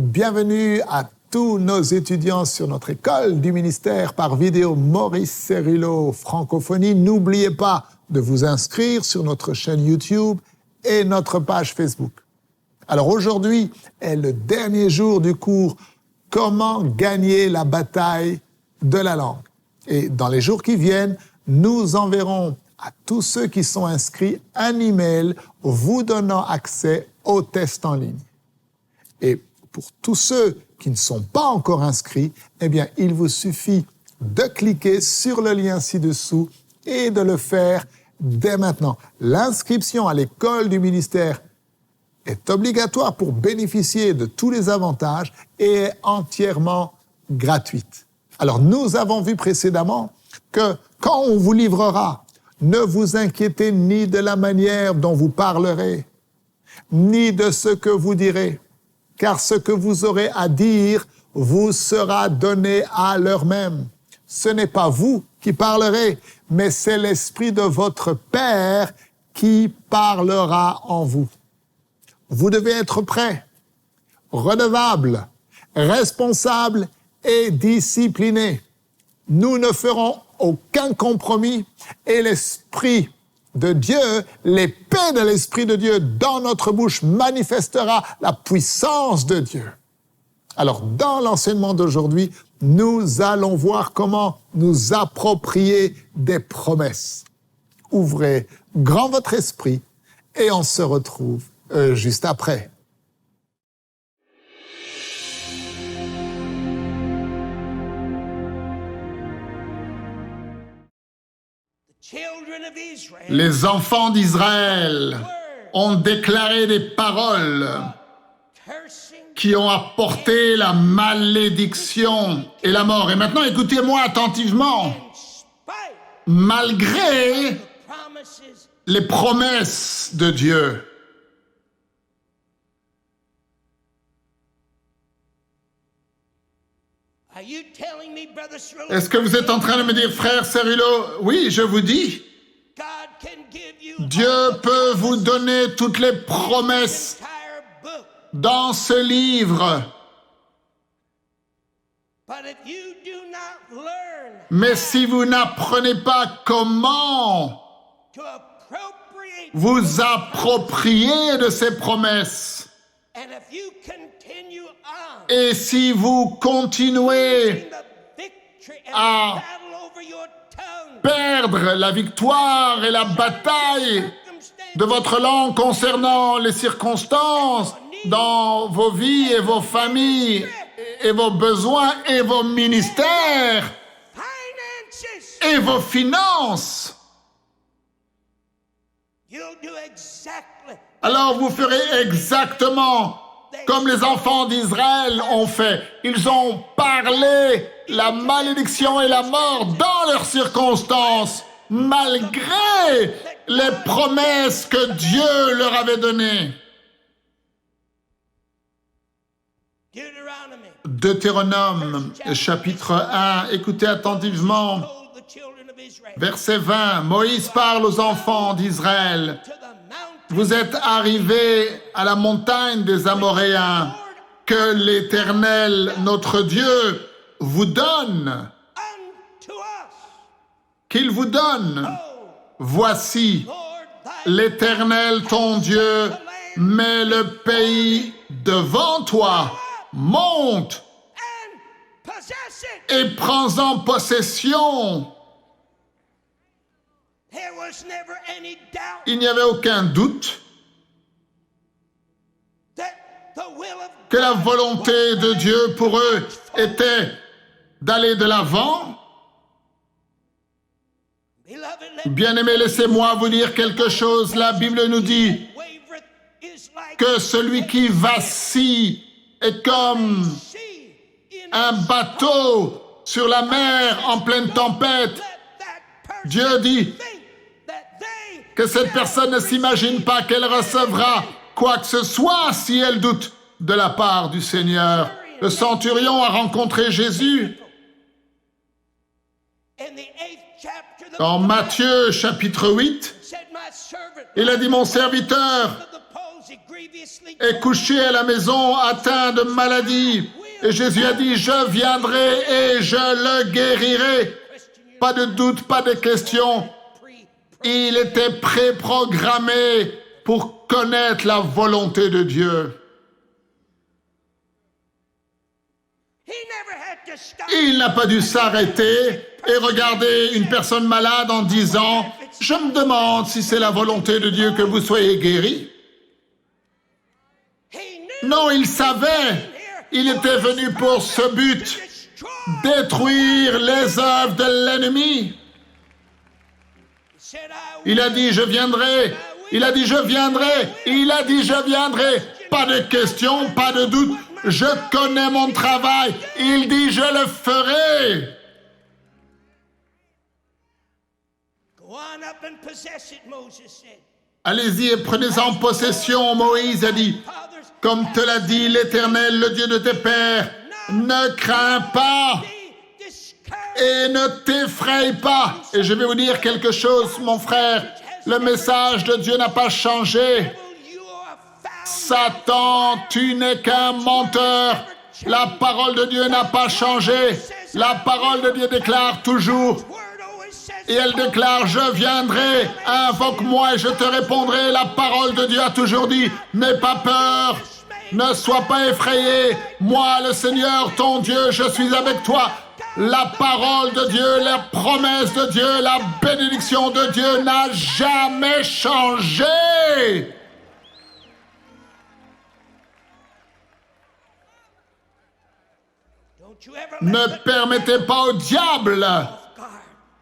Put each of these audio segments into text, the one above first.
Bienvenue à tous nos étudiants sur notre école du ministère par vidéo Maurice Cérillo Francophonie. N'oubliez pas de vous inscrire sur notre chaîne YouTube et notre page Facebook. Alors aujourd'hui est le dernier jour du cours « Comment gagner la bataille de la langue ». Et dans les jours qui viennent, nous enverrons à tous ceux qui sont inscrits un email vous donnant accès au test en ligne. Et pour tous ceux qui ne sont pas encore inscrits, eh bien, il vous suffit de cliquer sur le lien ci-dessous et de le faire dès maintenant. L'inscription à l'école du ministère est obligatoire pour bénéficier de tous les avantages et est entièrement gratuite. Alors, nous avons vu précédemment que quand on vous livrera, ne vous inquiétez ni de la manière dont vous parlerez, ni de ce que vous direz, car ce que vous aurez à dire vous sera donné à l'heure même. Ce n'est pas vous qui parlerez, mais c'est l'Esprit de votre Père qui parlera en vous. Vous devez être prêt, redevable, responsable et discipliné. Nous ne ferons aucun compromis et l'Esprit de Dieu, l'épée de l'Esprit de Dieu dans notre bouche manifestera la puissance de Dieu. Alors, dans l'enseignement d'aujourd'hui, nous allons voir comment nous approprier des promesses. Ouvrez grand votre esprit et on se retrouve juste après. Les enfants d'Israël ont déclaré des paroles qui ont apporté la malédiction et la mort. Et maintenant, écoutez-moi attentivement. Malgré les promesses de Dieu, est-ce que vous êtes en train de me dire, frère Cérillo, oui, je vous dis, Dieu peut vous donner toutes les promesses dans ce livre. Mais si vous n'apprenez pas comment vous approprier de ces promesses, et si vous continuez à perdre la victoire et la bataille de votre langue concernant les circonstances dans vos vies et vos familles et vos besoins et vos ministères et vos finances, alors vous ferez exactement comme les enfants d'Israël ont fait. Ils ont parlé la malédiction et la mort dans leurs circonstances, malgré les promesses que Dieu leur avait données. Deutéronome, chapitre 1, écoutez attentivement, verset 20, Moïse parle aux enfants d'Israël. Vous êtes arrivés à la montagne des Amoréens que l'Éternel, notre Dieu, vous donne, qu'il vous donne. Voici, l'Éternel, ton Dieu, met le pays devant toi. Monte et prends-en possession. Il n'y avait aucun doute que la volonté de Dieu pour eux était d'aller de l'avant. Bien-aimés, laissez-moi vous dire quelque chose. La Bible nous dit que celui qui vacille est comme un bateau sur la mer en pleine tempête. Dieu dit que cette personne ne s'imagine pas qu'elle recevra quoi que ce soit si elle doute de la part du Seigneur. Le centurion a rencontré Jésus. Dans Matthieu chapitre 8, il a dit, mon serviteur est couché à la maison atteint de maladie. Et Jésus a dit, je viendrai et je le guérirai. Pas de doute, pas de question. Il était préprogrammé pour connaître la volonté de Dieu. Il n'a pas dû s'arrêter et regarder une personne malade en disant « Je me demande si c'est la volonté de Dieu que vous soyez guéri. » Non, il savait. Il était venu pour ce but, détruire les œuvres de l'ennemi. Il a dit « Je viendrai ». Il a dit « Je viendrai ». Il a dit « Je viendrai ». Pas de question, pas de doute. Je connais mon travail. Il dit, je le ferai. Allez-y et prenez-en possession, Moïse a dit. Comme te l'a dit l'Éternel, le Dieu de tes pères, ne crains pas et ne t'effraie pas. Et je vais vous dire quelque chose, mon frère. Le message de Dieu n'a pas changé. Satan, tu n'es qu'un menteur. La parole de Dieu n'a pas changé. La parole de Dieu déclare toujours. Et elle déclare, je viendrai, invoque-moi et je te répondrai. La parole de Dieu a toujours dit, n'aie pas peur, ne sois pas effrayé. Moi, le Seigneur, ton Dieu, je suis avec toi. La parole de Dieu, la promesse de Dieu, la bénédiction de Dieu n'a jamais changé. Ne permettez pas au diable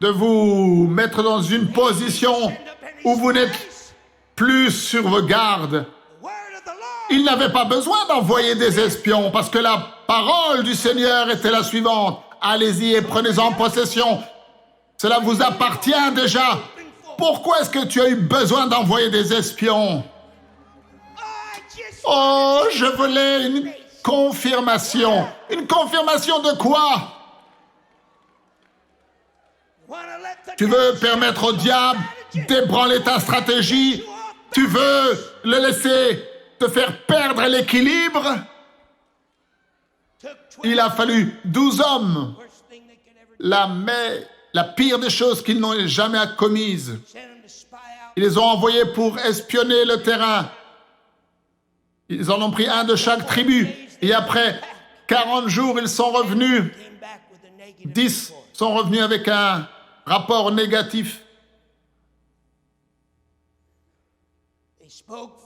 de vous mettre dans une position où vous n'êtes plus sur vos gardes. Il n'avait pas besoin d'envoyer des espions parce que la parole du Seigneur était la suivante. Allez-y et prenez-en possession. Cela vous appartient déjà. Pourquoi est-ce que tu as eu besoin d'envoyer des espions? Oh, je voulais une confirmation. Une confirmation de quoi? Tu veux permettre au diable d'ébranler ta stratégie? Tu veux le laisser te faire perdre l'équilibre? Il a fallu 12 hommes. La pire des choses qu'ils n'ont jamais commises. Ils les ont envoyés pour espionner le terrain. Ils en ont pris un de chaque tribu. Et après 40 jours, ils sont revenus. 10 sont revenus avec un rapport négatif.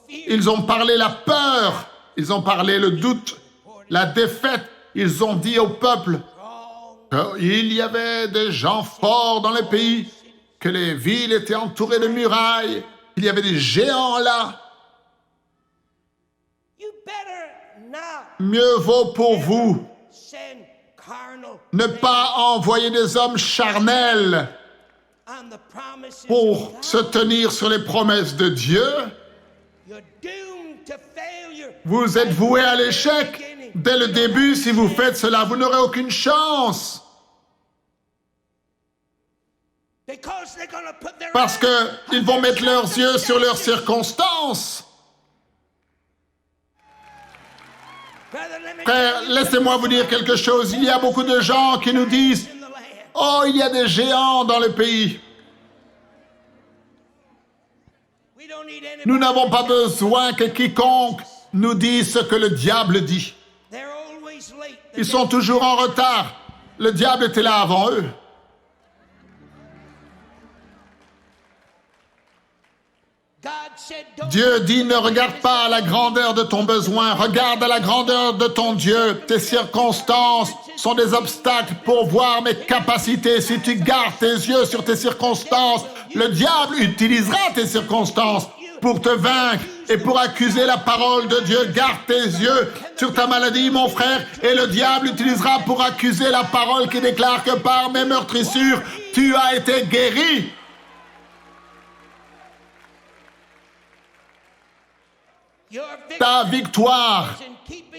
Ils ont parlé la peur. Ils ont parlé le doute, la défaite. Ils ont dit au peuple qu'il y avait des gens forts dans le pays, que les villes étaient entourées de murailles, qu'il y avait des géants là. Mieux vaut pour vous ne pas envoyer des hommes charnels pour se tenir sur les promesses de Dieu. Vous êtes voués à l'échec. Dès le début, si vous faites cela, vous n'aurez aucune chance. Parce qu'ils vont mettre leurs yeux sur leurs circonstances. Frère, laissez-moi vous dire quelque chose. Il y a beaucoup de gens qui nous disent « Oh, il y a des géants dans le pays. » Nous n'avons pas besoin que quiconque nous dise ce que le diable dit. Ils sont toujours en retard. Le diable était là avant eux. Dieu dit, ne regarde pas à la grandeur de ton besoin, regarde à la grandeur de ton Dieu. Tes circonstances sont des obstacles pour voir mes capacités. Si tu gardes tes yeux sur tes circonstances, le diable utilisera tes circonstances pour te vaincre et pour accuser la parole de Dieu. Garde tes yeux sur ta maladie, mon frère, et le diable utilisera pour accuser la parole qui déclare que par mes meurtrissures, tu as été guéri. Ta victoire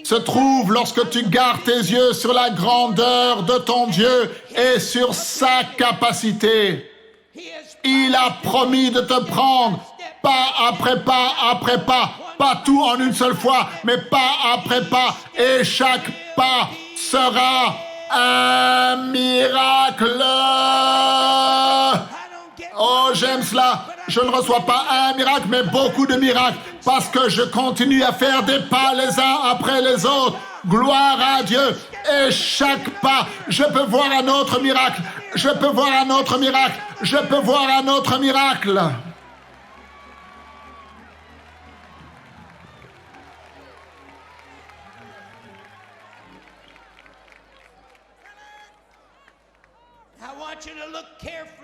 se trouve lorsque tu gardes tes yeux sur la grandeur de ton Dieu et sur sa capacité. Il a promis de te prendre pas après pas, pas tout en une seule fois, mais pas après pas. Et chaque pas sera un miracle. Oh, j'aime cela. Je ne reçois pas un miracle, mais beaucoup de miracles, parce que je continue à faire des pas les uns après les autres. Gloire à Dieu. Et chaque pas, je peux voir un autre miracle. Je peux voir un autre miracle. Je peux voir un autre miracle.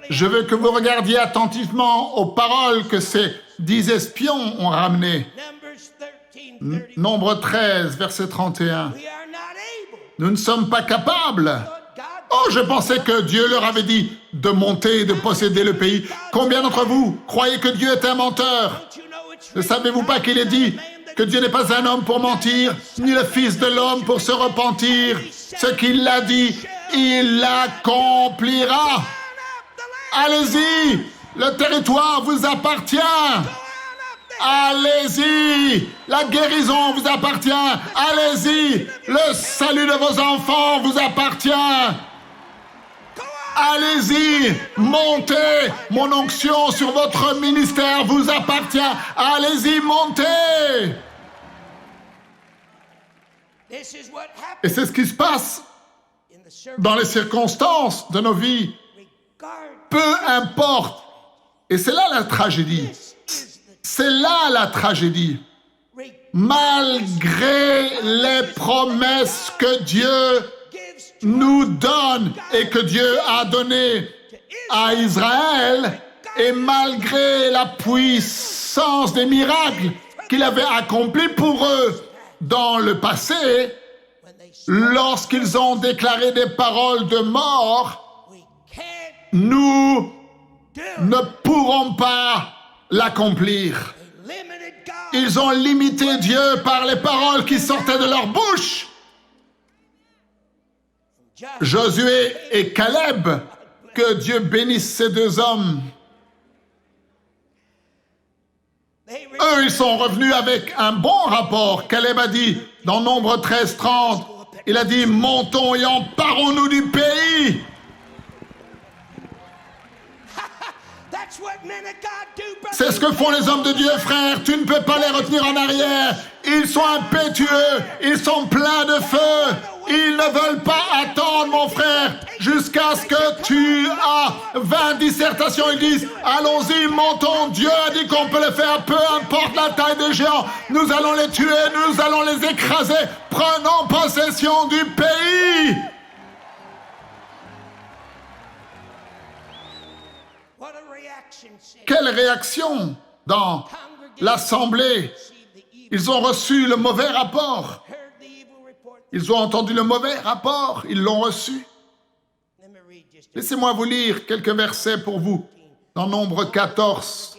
Je veux que vous regardiez attentivement aux paroles que ces 10 espions ont ramenées. Nombre 13, verset 31. Nous ne sommes pas capables. Oh, je pensais que Dieu leur avait dit de monter et de posséder le pays. Combien d'entre vous croyez que Dieu est un menteur? Ne savez-vous pas qu'il est dit que Dieu n'est pas un homme pour mentir, ni le Fils de l'homme pour se repentir? Ce qu'il a dit, il l'accomplira. Allez-y, le territoire vous appartient. Allez-y, la guérison vous appartient. Allez-y, le salut de vos enfants vous appartient. Allez-y, montez, mon onction sur votre ministère vous appartient. Allez-y, montez. Et c'est ce qui se passe dans les circonstances de nos vies. Peu importe. Et c'est là la tragédie. C'est là la tragédie. Malgré les promesses que Dieu nous donne et que Dieu a données à Israël, et malgré la puissance des miracles qu'il avait accomplis pour eux dans le passé, lorsqu'ils ont déclaré des paroles de mort, nous ne pourrons pas l'accomplir. Ils ont limité Dieu par les paroles qui sortaient de leur bouche. Josué et Caleb, que Dieu bénisse ces deux hommes. Eux, ils sont revenus avec un bon rapport. Caleb a dit, dans Nombre 13, 30, il a dit, montons et emparons-nous du pays. C'est ce que font les hommes de Dieu, frère. Tu ne peux pas les retenir en arrière. Ils sont impétueux. Ils sont pleins de feu. Ils ne veulent pas attendre, mon frère, jusqu'à ce que tu as 20 dissertations. Ils disent, allons-y, montons. Dieu a dit qu'on peut le faire, peu importe la taille des géants. Nous allons les tuer, nous allons les écraser. Prenons possession du pays. Quelle réaction dans l'assemblée. Ils ont reçu le mauvais rapport. Ils ont entendu le mauvais rapport. Ils l'ont reçu. Laissez-moi vous lire quelques versets pour vous. Dans Nombre 14,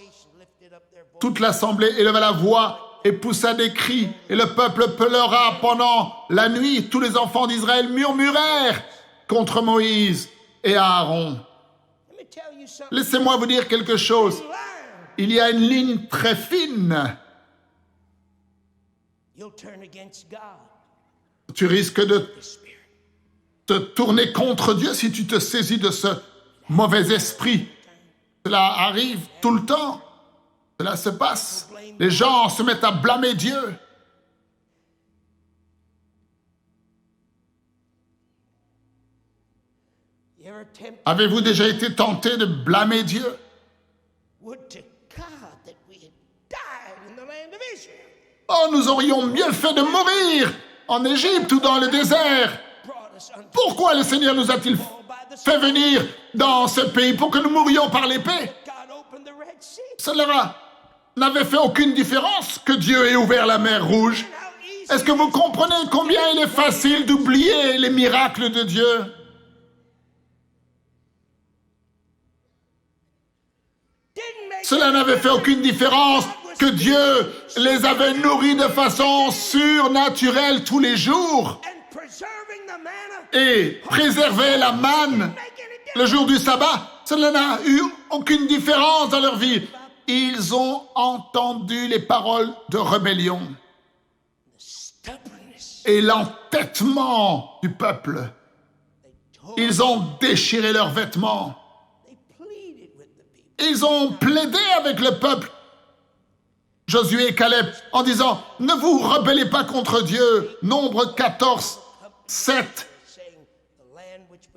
toute l'assemblée éleva la voix et poussa des cris. Et le peuple pleura pendant la nuit. Tous les enfants d'Israël murmurèrent contre Moïse et Aaron. Laissez-moi vous dire quelque chose. Il y a une ligne très fine. Tu risques de te tourner contre Dieu si tu te saisis de ce mauvais esprit. Cela arrive tout le temps. Cela se passe. Les gens se mettent à blâmer Dieu. Avez-vous déjà été tenté de blâmer Dieu? Oh, nous aurions mieux fait de mourir en Égypte ou dans le désert. Pourquoi le Seigneur nous a-t-il fait venir dans ce pays pour que nous mourions par l'épée? Cela n'avait fait aucune différence que Dieu ait ouvert la mer Rouge. Est-ce que vous comprenez combien il est facile d'oublier les miracles de Dieu? Cela n'avait fait aucune différence que Dieu les avait nourris de façon surnaturelle tous les jours et préserver la manne le jour du sabbat. Cela n'a eu aucune différence dans leur vie. ils ont entendu les paroles de rébellion et l'entêtement du peuple. Ils ont déchiré leurs vêtements. Ils ont plaidé avec le peuple, Josué et Caleb, en disant « Ne vous rebellez pas contre Dieu ». Nombre 14, 7.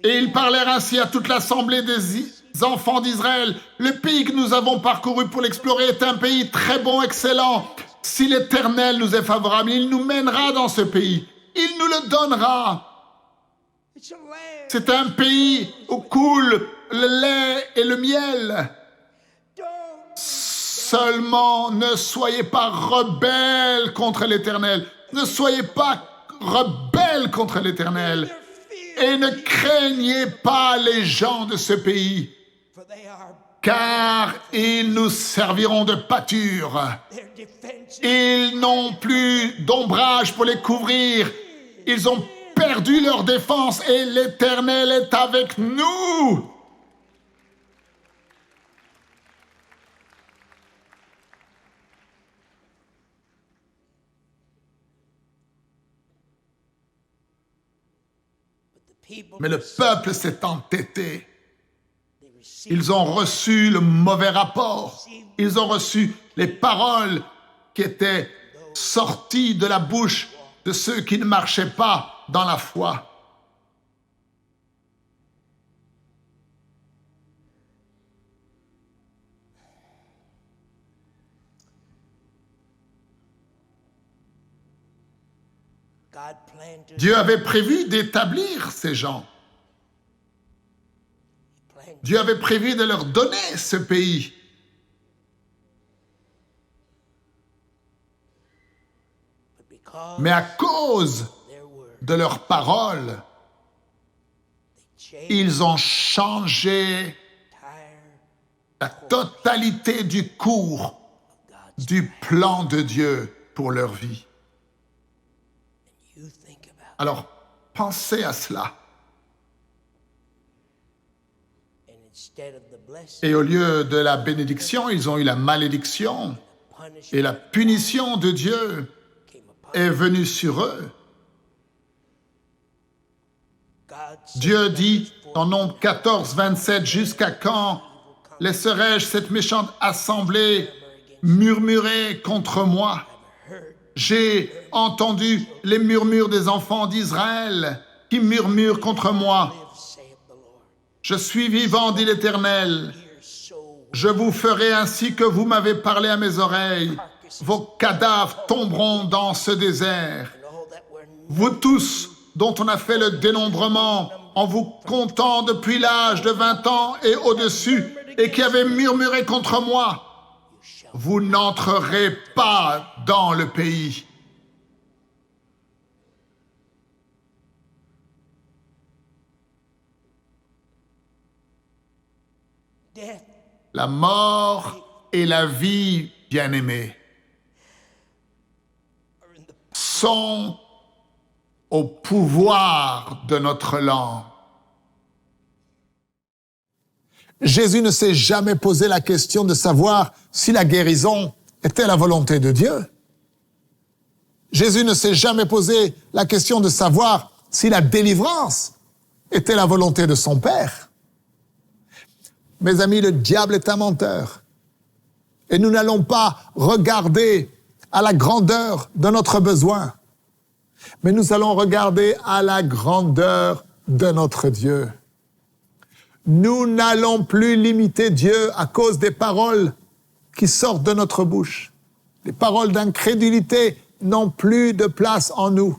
Et ils parlèrent ainsi à toute l'assemblée des enfants d'Israël. Le pays que nous avons parcouru pour l'explorer est un pays très bon, excellent. Si l'Éternel nous est favorable, il nous mènera dans ce pays. Il nous le donnera. C'est un pays où coule le lait et le miel. Seulement, ne soyez pas rebelles contre l'Éternel. Ne soyez pas rebelles contre l'Éternel. Et ne craignez pas les gens de ce pays, car ils nous serviront de pâture. Ils n'ont plus d'ombrage pour les couvrir. Ils ont perdu leur défense et l'Éternel est avec nous. Mais le peuple s'est entêté. Ils ont reçu le mauvais rapport. Ils ont reçu les paroles qui étaient sorties de la bouche de ceux qui ne marchaient pas dans la foi. Dieu avait prévu d'établir ces gens. Dieu avait prévu de leur donner ce pays. Mais à cause de leurs paroles, ils ont changé la totalité du cours du plan de Dieu pour leur vie. Alors, pensez à cela. Et au lieu de la bénédiction, ils ont eu la malédiction. Et la punition de Dieu est venue sur eux. Dieu dit dans Nombre 14, 27, « Jusqu'à quand laisserai-je cette méchante assemblée murmurer contre moi ? J'ai entendu les murmures des enfants d'Israël qui murmurent contre moi. Je suis vivant, dit l'Éternel. Je vous ferai ainsi que vous m'avez parlé à mes oreilles. Vos cadavres tomberont dans ce désert. Vous tous dont on a fait le dénombrement en vous comptant depuis l'âge de 20 ans et au-dessus et qui avez murmuré contre moi, vous n'entrerez pas dans le pays. La mort et la vie, bien-aimés, sont au pouvoir de notre langue. Jésus ne s'est jamais posé la question de savoir si la guérison était la volonté de Dieu. Jésus ne s'est jamais posé la question de savoir si la délivrance était la volonté de son Père. Mes amis, le diable est un menteur. Et nous n'allons pas regarder à la grandeur de notre besoin, mais nous allons regarder à la grandeur de notre Dieu. Nous n'allons plus limiter Dieu à cause des paroles qui sortent de notre bouche. Les paroles d'incrédulité n'ont plus de place en nous.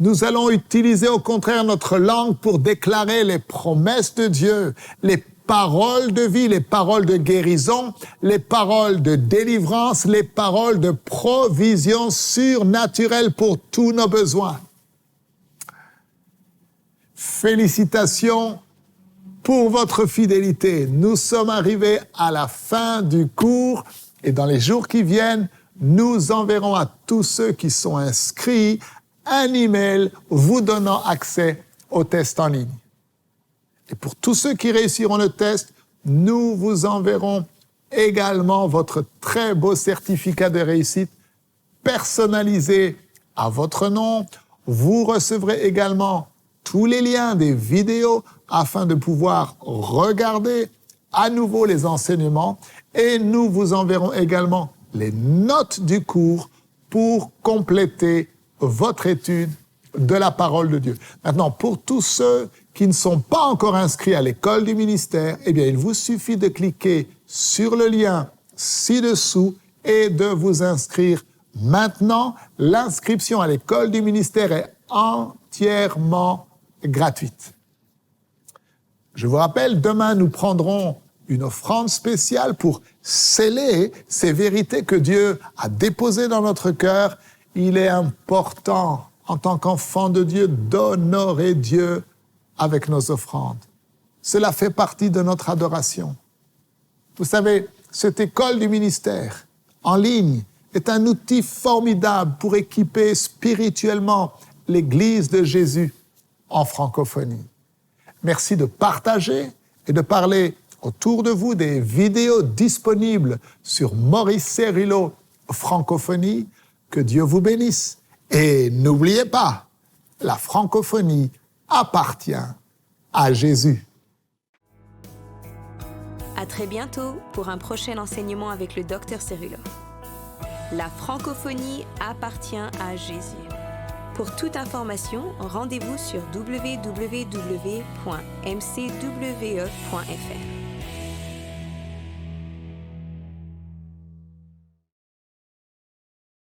Nous allons utiliser au contraire notre langue pour déclarer les promesses de Dieu, les paroles de vie, les paroles de guérison, les paroles de délivrance, les paroles de provision surnaturelle pour tous nos besoins. Félicitations pour votre fidélité. Nous sommes arrivés à la fin du cours et dans les jours qui viennent, nous enverrons à tous ceux qui sont inscrits un email vous donnant accès au test en ligne. Et pour tous ceux qui réussiront le test, nous vous enverrons également votre très beau certificat de réussite personnalisé à votre nom. Vous recevrez également tous les liens des vidéos afin de pouvoir regarder à nouveau les enseignements et nous vous enverrons également les notes du cours pour compléter votre étude de la parole de Dieu. Maintenant, pour tous ceux qui ne sont pas encore inscrits à l'école du ministère, eh bien, il vous suffit de cliquer sur le lien ci-dessous et de vous inscrire maintenant. L'inscription à l'école du ministère est entièrement gratuite. Je vous rappelle, demain, nous prendrons une offrande spéciale pour sceller ces vérités que Dieu a déposées dans notre cœur. Il est important, en tant qu'enfant de Dieu, d'honorer Dieu avec nos offrandes. Cela fait partie de notre adoration. Vous savez, cette école du ministère en ligne est un outil formidable pour équiper spirituellement l'Église de Jésus en francophonie. Merci de partager et de parler autour de vous des vidéos disponibles sur Maurice Cerullo Francophonie. Que Dieu vous bénisse. Et n'oubliez pas, la francophonie appartient à Jésus. À très bientôt pour un prochain enseignement avec le Dr Cerullo. La francophonie appartient à Jésus. Pour toute information, rendez-vous sur www.mcwe.fr.